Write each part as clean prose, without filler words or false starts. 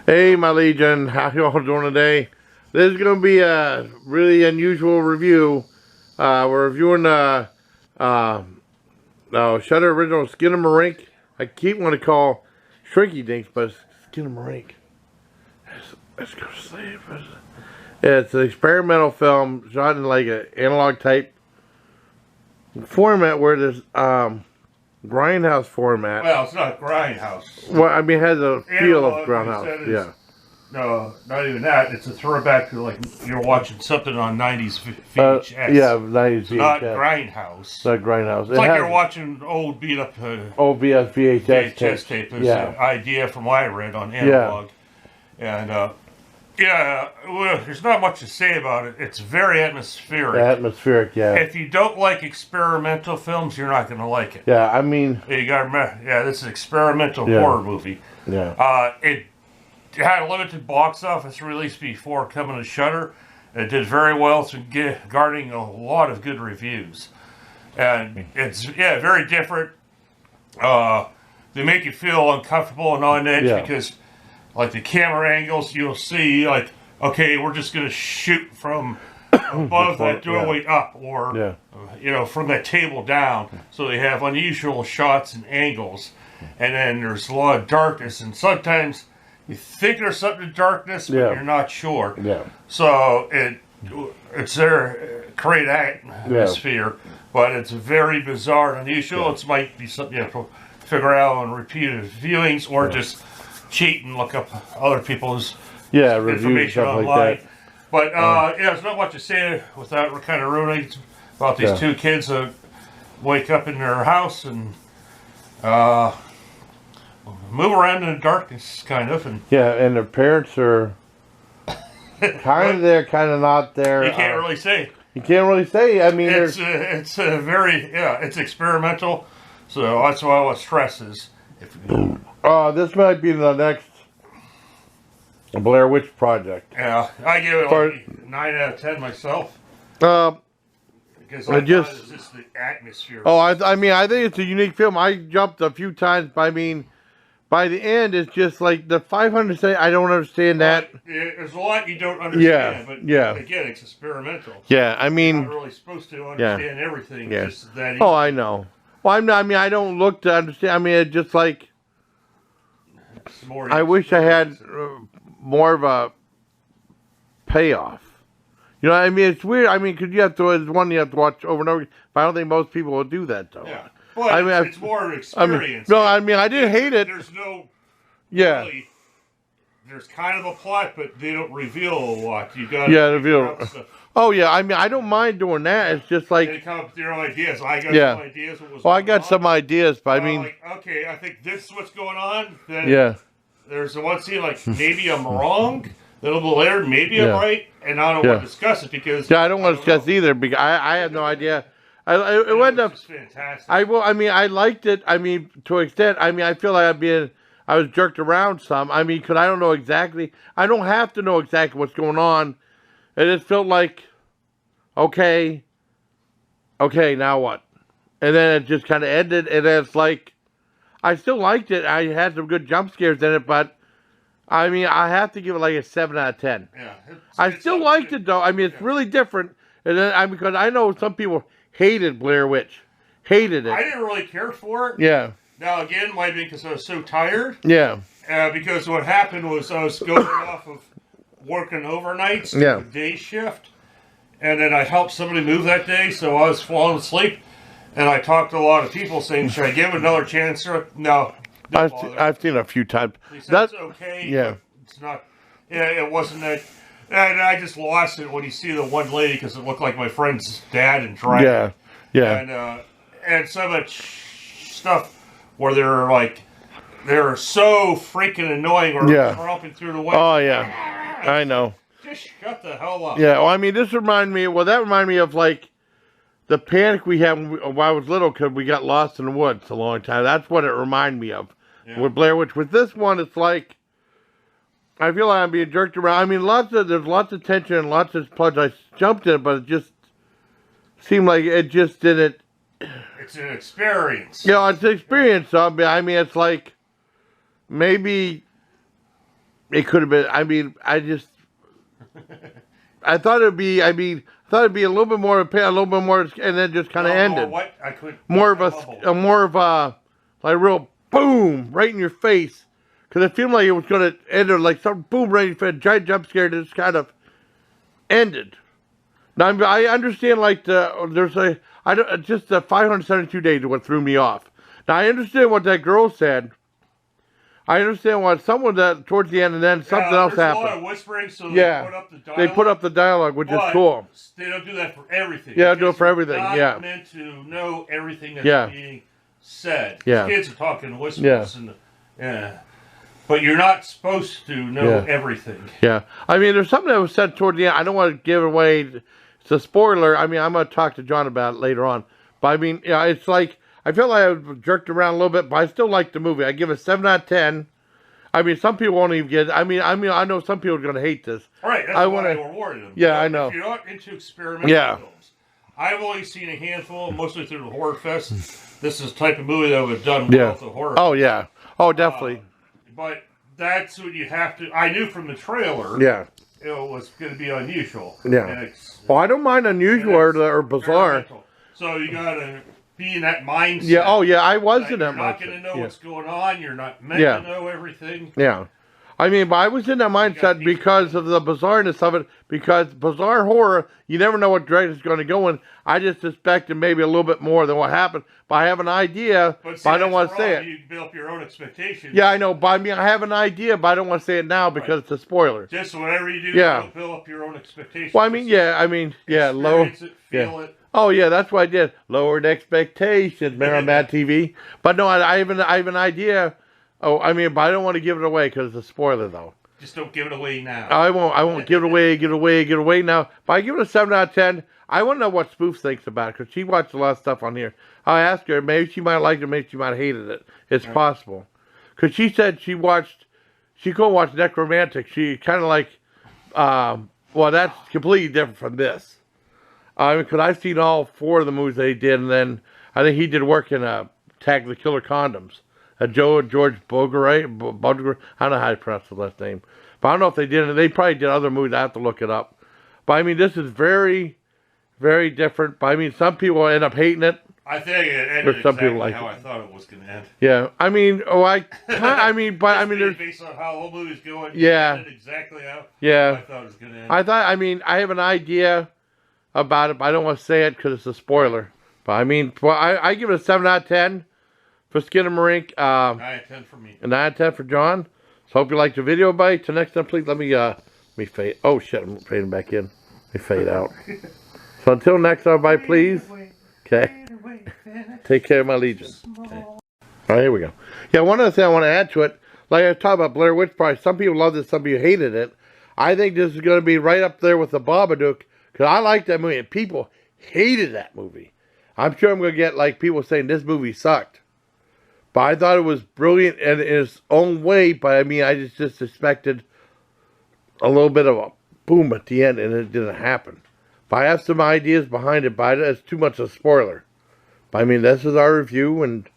Hey, my Legion, how y'all doing today? This is going to be a really unusual review. We're reviewing Shutter Original Skinamarink. I keep wanting to call Shrinky Dinks, but it's Skinamarink. Let's go sleep. It's an experimental film shot in like an analog type format where there's grindhouse format. Well, it's not grindhouse. Well, I mean, it has a feel of grindhouse. Yeah. No, not even that. It's a throwback to like you're watching something on 90s VHS. Yeah, 90s VHS. Not grindhouse. Not grindhouse. It's like you're watching old beat up old VHS tape. Is an idea from what I read on analog. Yeah. And well, there's not much to say about it. It's very atmospheric. Atmospheric, yeah. If you don't like experimental films, you're not going to like it. Yeah, I mean, you got to remember. Yeah, this is an experimental horror movie. Yeah. It had a limited box office release before coming to Shudder. It did very well, so garnering a lot of good reviews. And it's very different. They make you feel uncomfortable and on edge because, like the camera angles, you'll see like, okay, we're just gonna shoot from above that doorway up, or from that table down. So they have unusual shots and angles, and then there's a lot of darkness, and sometimes you think there's something in darkness, but you're not sure. Yeah. So it's there, create atmosphere, but it's very bizarre and unusual. It might be something you have to figure out on repeated viewings, or just cheat and look up other people's information online. Like that. But there's not much to say without kind of ruining about these two kids that wake up in their house and move around in the darkness, kind of. And and their parents are kind of there, kind of not there. You can't really say. You can't really say. I mean, it's a very it's experimental, so that's why what stresses. This might be the next Blair Witch Project. Yeah, I give it like 9 out of 10 myself. Because it's just the atmosphere. I mean, I think it's a unique film. I jumped a few times, but I mean, by the end, it's just like the 500 say, I don't understand that. There's a lot you don't understand, but again, it's experimental. Yeah, I mean, you're not really supposed to understand everything. Yeah. Just that I know. Well, I mean, I don't look to understand. I mean, it's just like, I wish I had more of a payoff. You know what I mean? It's weird. I mean, because it's one you have to watch over and over. But I don't think most people will do that, though. Yeah. But it's more experience. I mean, I didn't hate it. There's no... Really, there's kind of a plot, but they don't reveal a lot. You got to reveal. Oh, yeah. I mean, I don't mind doing that. It's just like... They come up with their own ideas. I got some ideas. I got some ideas, but I mean... Like, okay, I think this is what's going on. Then there's the one scene, like, maybe I'm wrong. Then a little later, maybe I'm right. And I don't want to discuss it because... Yeah, I don't want to discuss either because I have no idea. It went up... fantastic. I mean, I liked it. I mean, to an extent. I mean, I feel like I was jerked around some. I mean, because I don't know exactly... I don't have to know exactly what's going on. It just felt like... Okay, now what? And then it just kind of ended, and then it's like, I still liked it. I had some good jump scares in it, but, I mean, I have to give it like a 7 out of 10. Yeah. I still liked it, though. I mean, it's really different. And then, because I know some people hated Blair Witch. Hated it. I didn't really care for it. Yeah. Now, again, it might be because I was so tired. Yeah. Because what happened was I was going off of working overnights to day shift. And then I helped somebody move that day, so I was falling asleep. And I talked to a lot of people saying, should I give it another chance? No. I've seen it a few times. That's okay. Yeah. It's not, it wasn't that. And I just lost it when you see the one lady, because it looked like my friend's dad and Dragon. Yeah. And some of that stuff where they're so freaking annoying or tromping through the way. Oh, yeah. I know. Just shut the hell up. Yeah, well, I mean, that reminded me of, like, the panic we had when I was little because we got lost in the woods a long time. That's what it reminded me of. Yeah. With Blair Witch. With this one, it's like, I feel like I'm being jerked around. I mean, there's lots of tension and lots of plunge. I jumped in, but it just seemed like it just didn't. It's an experience. It's an experience. So, I mean, it's like, maybe it could have been. I mean, I thought it'd be. I mean, I thought it'd be a little bit more, and then just kind of ended. What I could More of a like real boom right in your face, because it seemed like it was going to end or like some boom right in your face, giant jump scare that just kind of ended. Now I understand like just the 572 days is what threw me off. Now I understand what that girl said. I understand what someone that towards the end and then something else happened. A lot of whispering, so they put up the dialogue, which is cool. They don't do that for everything. Yeah, do it for everything. Not meant to know everything that's being said. Yeah. Kids are talking whispers, but you're not supposed to know everything. Yeah, I mean, there's something that was said toward the end. I don't want to give away. It's a spoiler. I mean, I'm going to talk to John about it later on. But I mean, it's like, I feel like I was jerked around a little bit, but I still like the movie. I give it a 7 out of 10. I mean, some people won't even get it. I mean, I know some people are going to hate this. All right, that's why I rewarded them. Yeah, I know. If you're not into experimental films, I've only seen a handful, mostly through the Horror Fest. This is the type of movie that would have done well with the horror. Oh, yeah. Oh, definitely. But that's what you have to... I knew from the trailer it was going to be unusual. Yeah. Well, I don't mind unusual or bizarre. So you got to be in that mindset. Yeah, oh yeah, I was in that mindset. You're not going to know what's going on. You're not meant to know everything. Yeah. I mean, but I was in that mindset because of the bizarreness of it. Because bizarre horror, you never know what direction it's going to go in. I just suspected maybe a little bit more than what happened. But I have an idea, but I don't want to say it. You build up your own expectations. Yeah, I know. But I mean, I have an idea, but I don't want to say it now because it's a spoiler. Just whatever you do, build up your own expectations. Well, I mean, lower. Feel it. Oh yeah, that's what I did. Lowered expectations, man, on Mad TV. But no, I have an idea. Oh, I mean, but I don't want to give it away because it's a spoiler, though. Just don't give it away now. I won't give it away now. But I give it a 7 out of 10. I want to know what Spoof thinks about it because she watched a lot of stuff on here. I asked her, maybe she might have liked it, maybe she might have hated it. It's possible. Because she said she couldn't watch Necromantic. She kind of like, well, that's completely different from this. Because I've seen all 4 of the movies they did, and then I think he did work in Tag the Killer Condoms. George Bogeray, I don't know how to pronounce the last name. But I don't know if they did it. They probably did other movies. I have to look it up. But I mean, this is very, very different. But I mean, some people end up hating it. I think it ended exactly how I thought it was going to end. Yeah, I mean, there's based on how the whole movie's going. Yeah, it ended exactly how I thought it was going to end. I have an idea about it, but I don't want to say it because it's a spoiler. But I mean, I give it a 7 out of 10 for Skinamarink. 9 out of 10 for me. A 9 out of 10 for John. So hope you liked the video. Bye. Till next time, please let me fade. Oh shit, I'm fading back in. Let me fade out. So until next time, bye, please. Okay. Take care of my legion. Okay. All right, here we go. Yeah, one other thing I want to add to it, like I talked about Blair Witch Project, some people loved it, some people hated it. I think this is going to be right up there with the Babadook, because I like that movie, and people hated that movie. I'm sure I'm going to get like people saying this movie sucked. But I thought it was brilliant in its own way, but I mean, I just expected a little bit of a boom at the end, and it didn't happen. But I have some ideas behind it, but it's too much of a spoiler. But I mean, this is our review, and,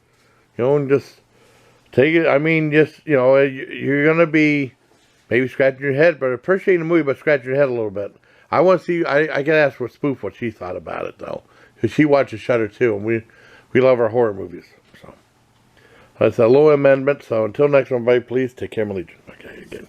and just take it. I mean, you're going to be maybe scratching your head, but appreciating the movie, but scratching your head a little bit. I want to see, I got to ask for Spoof what she thought about it, though. Because she watches Shudder, too, and we love our horror movies. So that's a low amendment. So until next one, everybody, please take care of my legion. Okay, again.